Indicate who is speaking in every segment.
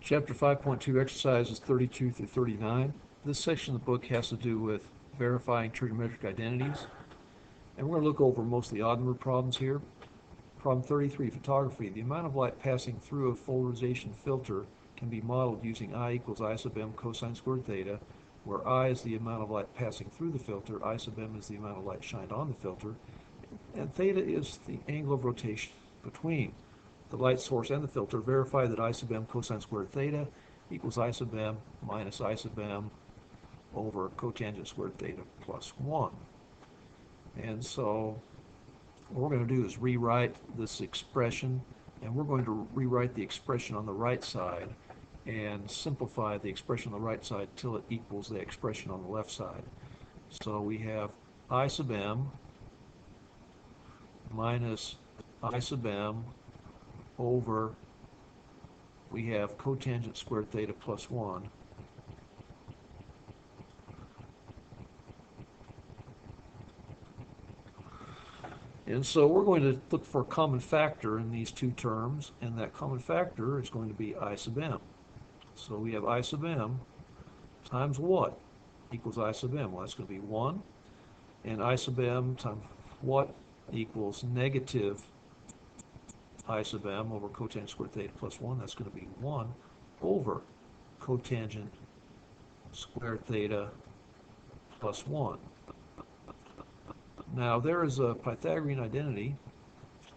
Speaker 1: Chapter 5.2, exercises 32 through 39. This section of the book has to do with verifying trigonometric identities. And we're going to look over most of the odd number problems here. Problem 33, photography. The amount of light passing through a polarization filter can be modeled using I equals I sub m cosine squared theta, where I is the amount of light passing through the filter, I sub m is the amount of light shined on the filter, and theta is the angle of rotation between the light source and the filter. Verify that I sub m cosine squared theta equals I sub m minus I sub m over cotangent squared theta plus 1. And so what we're going to do is rewrite this expression, and we're going to rewrite the expression on the right side and simplify the expression on the right side till it equals the expression on the left side. So we have I sub m minus I sub m over, we have cotangent squared theta plus 1 and so we're going to look for a common factor in these two terms, and that common factor is going to be I sub m. So we have I sub m times what equals I sub m? Well, that's going to be 1, and I sub m times what equals negative I sub m over cotangent squared theta plus 1. That's going to be 1 over cotangent squared theta plus 1. Now there is a Pythagorean identity,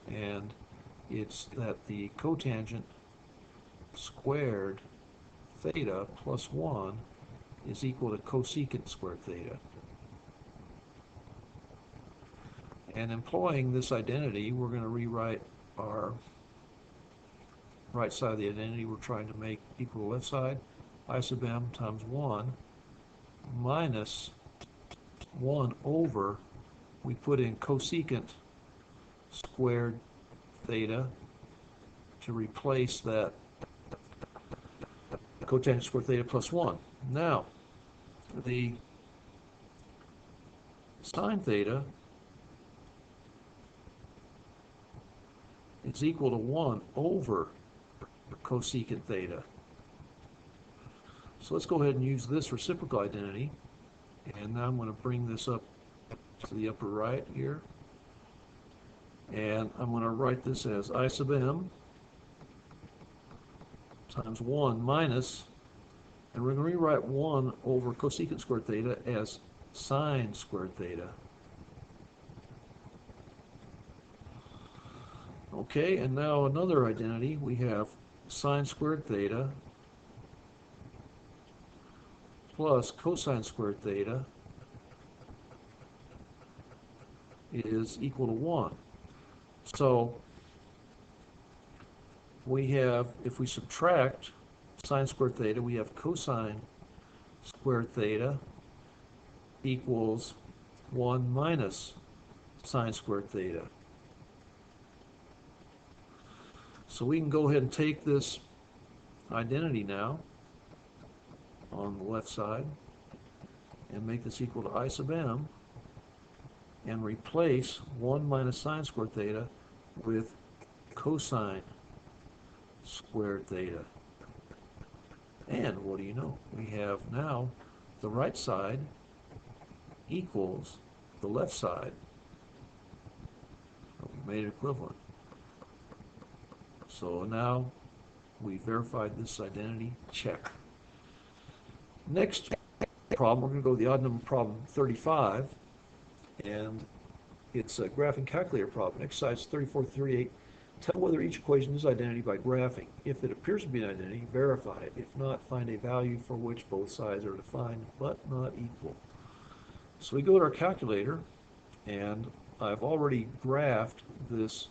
Speaker 1: and it's that the cotangent squared theta plus 1 is equal to cosecant squared theta. And employing this identity, we're going to rewrite our right side of the identity we're trying to make equal to the left side. I sub m times 1 minus 1 over, we put in cosecant squared theta to replace that cotangent squared theta plus 1. Now, the sine theta is equal to 1 over cosecant theta. So let's go ahead and use this reciprocal identity, and now I'm going to bring this up to the upper right here, and I'm going to write this as I sub m times 1 minus, and we're going to rewrite 1 over cosecant squared theta as sine squared theta. Okay, and now another identity, we have sine squared theta plus cosine squared theta is equal to 1. So we have, if we subtract sine squared theta, we have cosine squared theta equals 1 minus sine squared theta. So we can go ahead and take this identity now on the left side and make this equal to I sub m, and replace 1 minus sine squared theta with cosine squared theta. And what do you know? We have now the right side equals the left side. We made it equivalent. So now we verified this identity. Check. Next problem, we're going to go to the odd number problem 35, and it's a graphing calculator problem. Exercise 34-38. Tell whether each equation is identity by graphing. If it appears to be an identity, verify it. If not, find a value for which both sides are defined but not equal. So we go to our calculator, and I've already graphed this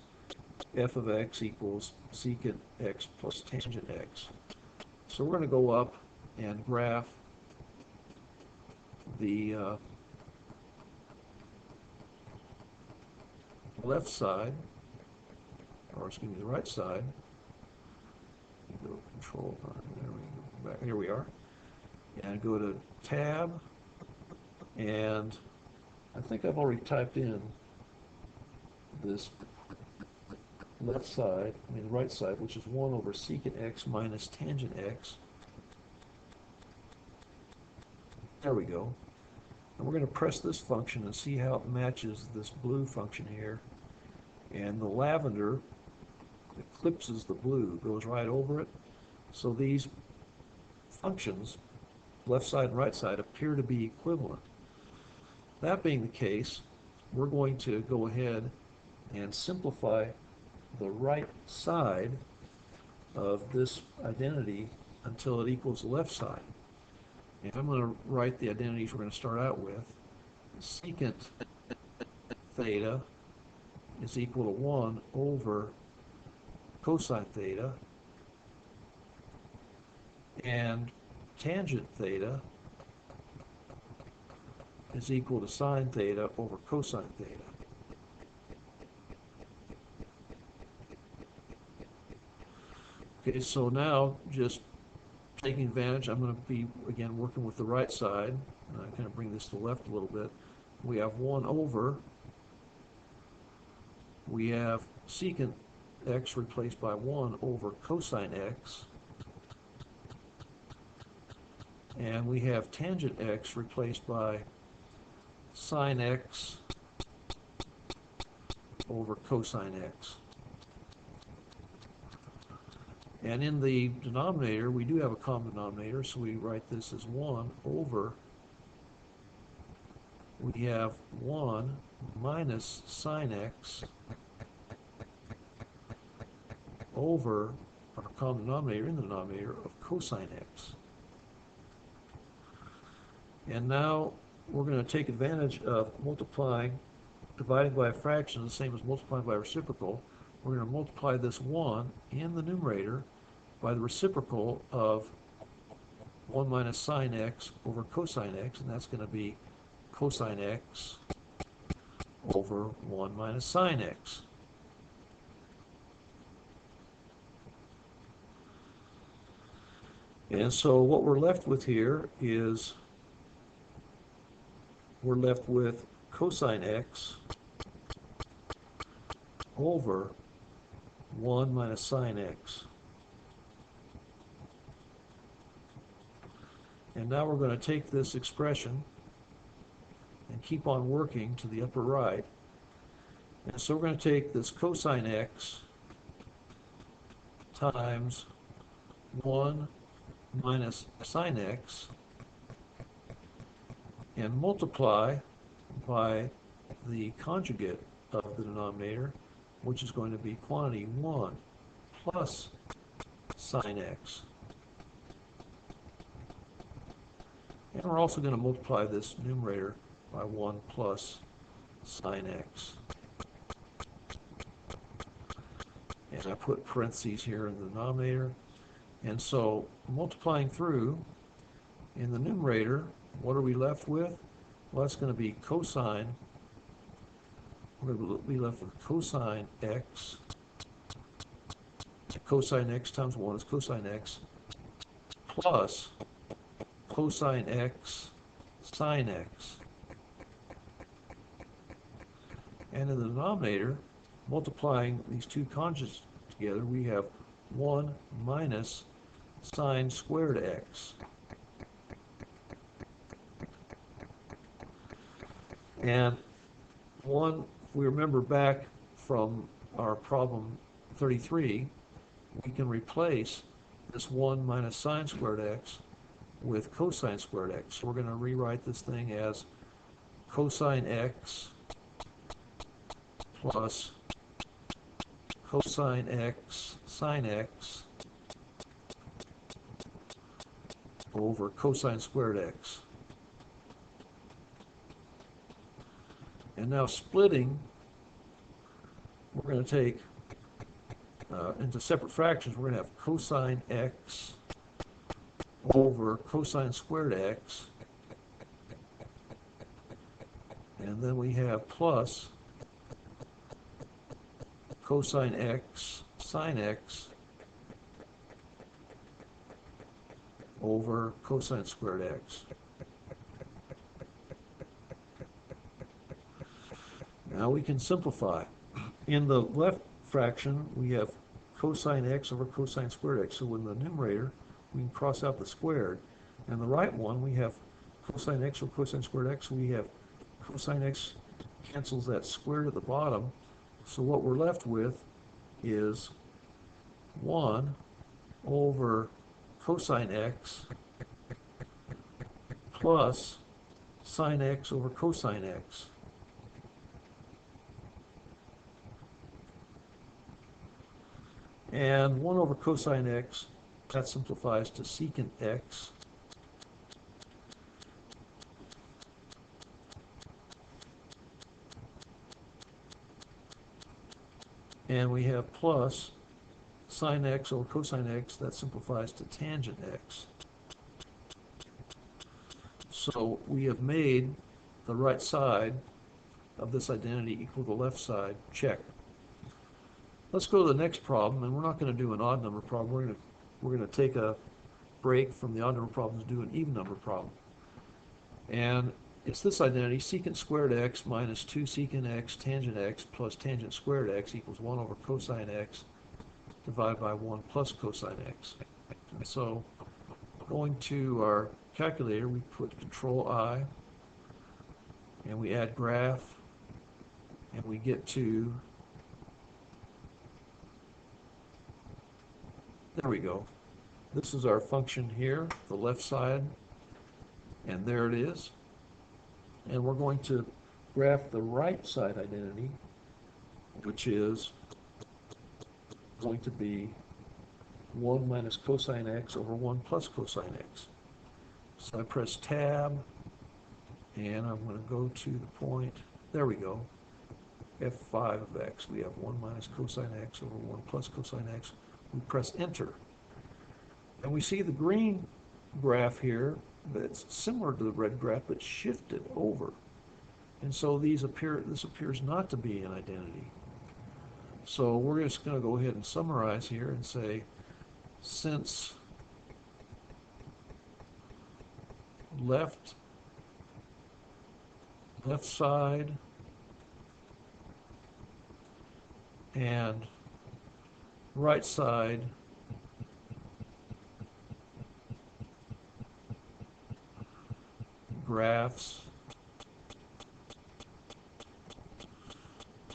Speaker 1: f of x equals secant x plus tangent x. So we're going to go up and graph the left side, or excuse me, the right side. Go control, there we go, back, here we are, and go to tab, and I think I've already typed in this left side, I mean the right side, which is 1 over secant x minus tangent x. There we go. And we're going to press this function and see how it matches this blue function here. And the lavender eclipses the blue, goes right over it. So these functions, left side and right side, appear to be equivalent. That being the case, we're going to go ahead and simplify the right side of this identity until it equals the left side. And I'm going to write the identities we're going to start out with. Secant theta is equal to 1 over cosine theta, and tangent theta is equal to sine theta over cosine theta. Okay, so now just taking advantage, I'm going to be again working with the right side. I'm going to bring this to the left a little bit. We have 1 over, we have secant x replaced by 1 over cosine x, and we have tangent x replaced by sine x over cosine x. And in the denominator, we do have a common denominator, so we write this as 1 over, we have 1 minus sine x over our common denominator in the denominator of cosine x. And now we're going to take advantage of multiplying, dividing by a fraction, the same as multiplying by a reciprocal. We're going to multiply this 1 in the numerator by the reciprocal of 1 minus sine x over cosine x, and that's going to be cosine x over 1 minus sine x. And so what we're left with here is we're left with cosine x over 1 minus sine x. And now we're going to take this expression and keep on working to the upper right. And so we're going to take this cosine x times 1 minus sine x and multiply by the conjugate of the denominator, which is going to be quantity 1 plus sine x. And we're also going to multiply this numerator by 1 plus sine x. And I put parentheses here in the denominator. And so multiplying through, in the numerator, what are we left with? Well, that's going to be cosine. We're going to be left with cosine x. Cosine x times 1 is cosine x plus cosine x sine x. And in the denominator, multiplying these two conjugates together, we have 1 minus sine squared x. And if we remember back from our problem 33, we can replace this 1 minus sine squared x with cosine squared x. So we're going to rewrite this thing as cosine x plus cosine x sine x over cosine squared x. And now splitting, we're going to take into separate fractions. We're going to have cosine x over cosine squared x, and then we have plus cosine x sine x over cosine squared x. Now we can simplify. In the left fraction, we have cosine x over cosine squared x. So in the numerator, we can cross out the squared. And the right one, we have cosine x over cosine squared x. We have cosine x cancels that squared at the bottom. So what we're left with is 1 over cosine x plus sine x over cosine x. And 1 over cosine x, that simplifies to secant x. And we have plus sine x over cosine x, that simplifies to tangent x. So we have made the right side of this identity equal to the left side. Check. Let's go to the next problem, and we're not going to do an odd number problem. We're going to take a break from the odd number problems and do an even number problem. And it's this identity, secant squared x minus 2 secant x tangent x plus tangent squared x equals 1 over cosine x divided by 1 plus cosine x. And so going to our calculator, we put Control I, and we add graph, and we get to, there we go. This is our function here, the left side, and there it is. And we're going to graph the right side identity, which is going to be 1 minus cosine x over 1 plus cosine x. So I press tab, and I'm going to go to the point, there we go, f5 of x. We have 1 minus cosine x over 1 plus cosine x. We press enter. And we see the green graph here that's similar to the red graph but shifted over. And so this appears not to be an identity. So we're just going to go ahead and summarize here and say, since left side and right side graphs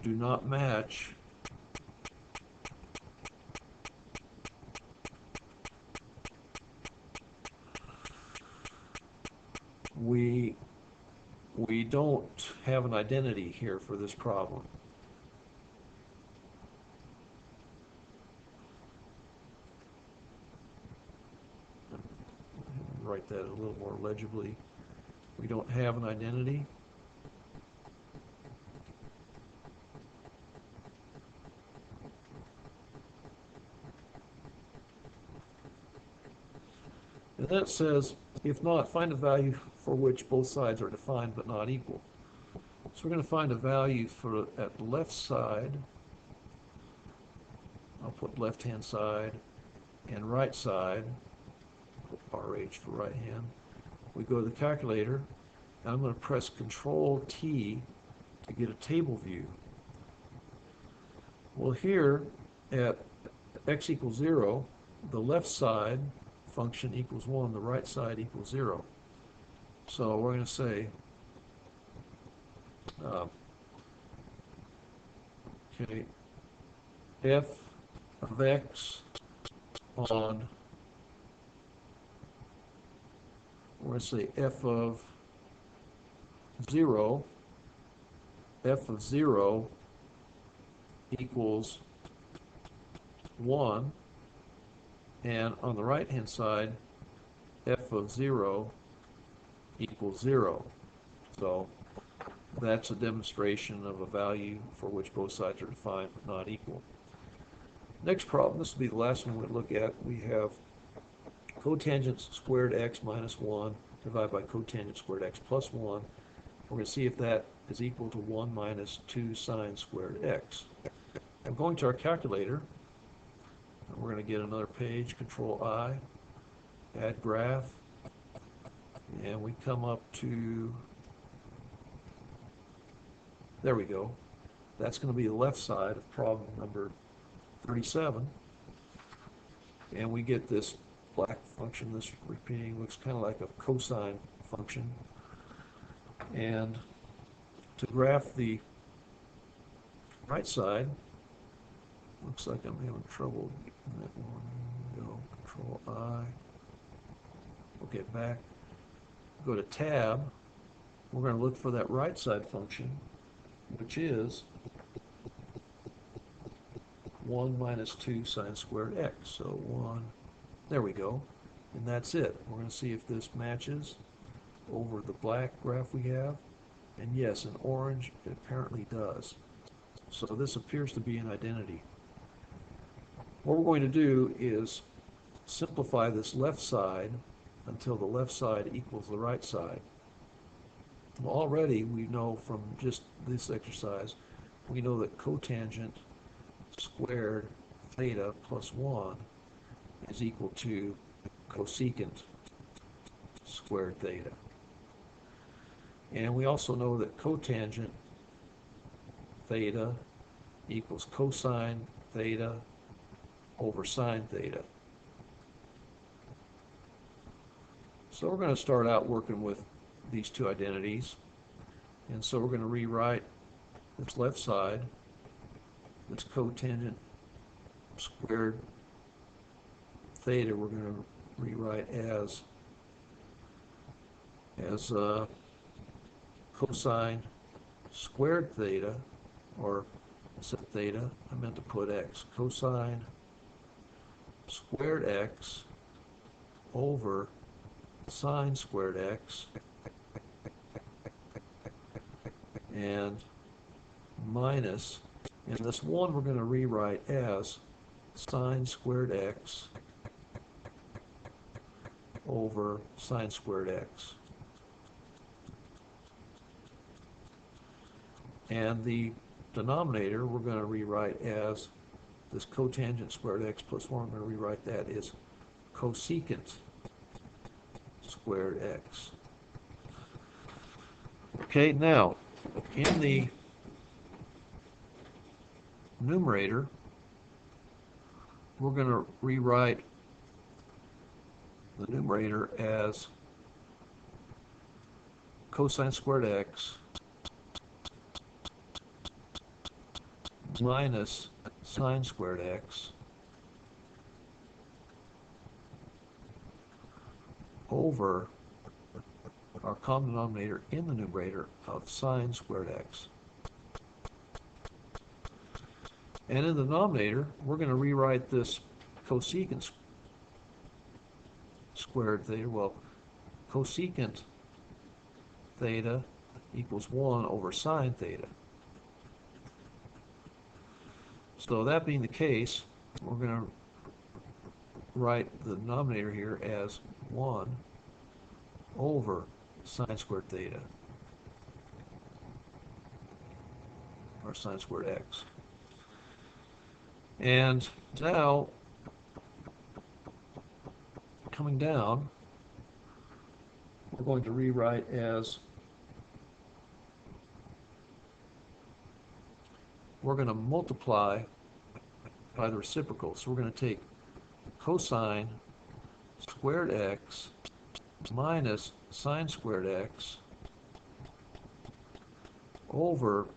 Speaker 1: do not match, we don't have an identity here for this problem. Write that a little more legibly. We don't have an identity. And then it says, if not, find a value for which both sides are defined but not equal. So we're going to find a value for at the left side. I'll put left-hand side and right side. Put RH for right hand. We go to the calculator, and I'm going to press Control T to get a table view. Well, here at x equals 0, the left side function equals 1, the right side equals 0. So we're going to say, okay, f of x on, we're going to say f of 0 equals 1, and on the right hand side f of 0 equals 0. So that's a demonstration of a value for which both sides are defined but not equal. Next problem, this will be the last one we look at. We have cotangent squared x minus 1 divided by cotangent squared x plus 1. We're going to see if that is equal to 1 minus 2 sine squared x. I'm going to our calculator. We're going to get another page, Control I, add graph, and we come up to, there we go. That's going to be the left side of problem number 37. And we get this black function, this repeating, looks kind of like a cosine function. And to graph the right side, looks like I'm having trouble getting that one. Go Control I. We'll get back. Go to Tab. We're going to look for that right side function, which is 1 minus 2 sine squared x. So 1, there we go. And that's it. We're going to see if this matches over the black graph we have. And yes, in orange, it apparently does. So this appears to be an identity. What we're going to do is simplify this left side until the left side equals the right side. Well, already we know from just this exercise, we know that cotangent squared theta plus 1 is equal to cosecant squared theta. And we also know that cotangent theta equals cosine theta over sine theta. So we're going to start out working with these two identities. And so we're going to rewrite this left side, this cotangent squared theta, we're going to rewrite as cosine squared theta, or set theta, I meant to put x, cosine squared x over sine squared x, and minus, and this 1 we're going to rewrite as sine squared x over sine squared x. And the denominator we're going to rewrite as this cotangent squared x plus 1, we're going to rewrite that as cosecant squared x. Okay, now in the numerator, we're going to rewrite the numerator as cosine squared x minus sine squared x over our common denominator in the numerator of sine squared x. And in the denominator, we're going to rewrite this cosecant squared theta, well, cosecant theta equals 1 over sine theta. So that being the case, we're going to write the denominator here as 1 over sine squared theta, or sine squared x. And now, coming down, we're going to rewrite as, we're going to multiply by the reciprocal. So we're going to take cosine squared x minus sine squared x over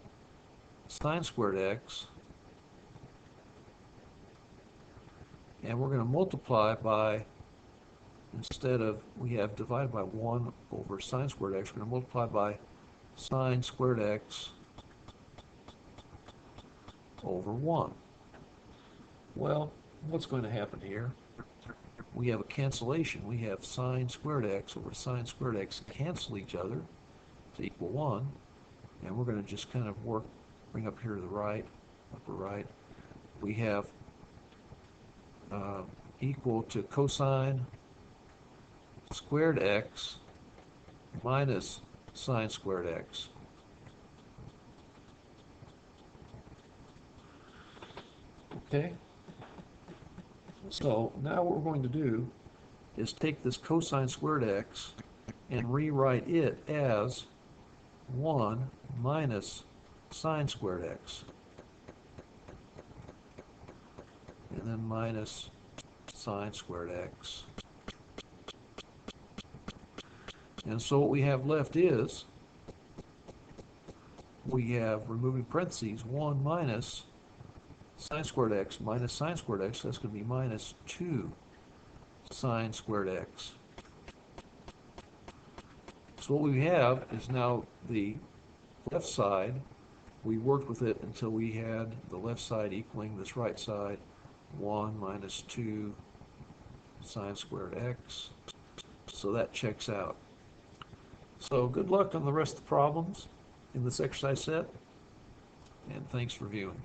Speaker 1: sine squared x, and we're going to multiply by, instead of, we have divided by 1 over sine squared x, we're going to multiply by sine squared x over 1. Well, what's going to happen here? We have a cancellation. We have sine squared x over sine squared x cancel each other to equal 1. And we're going to just kind of bring up here to the right, upper right. We have equal to cosine squared x minus sine squared x. Okay? So now what we're going to do is take this cosine squared x and rewrite it as 1 minus sine squared x. and then minus sine squared x. And so what we have left is, we have, removing parentheses, 1 minus sine squared x minus sine squared x. That's going to be minus 2 sine squared x. So what we have is now the left side. We worked with it until we had the left side equaling this right side, 1 minus 2 sine squared x. So that checks out. So good luck on the rest of the problems in this exercise set, and thanks for viewing.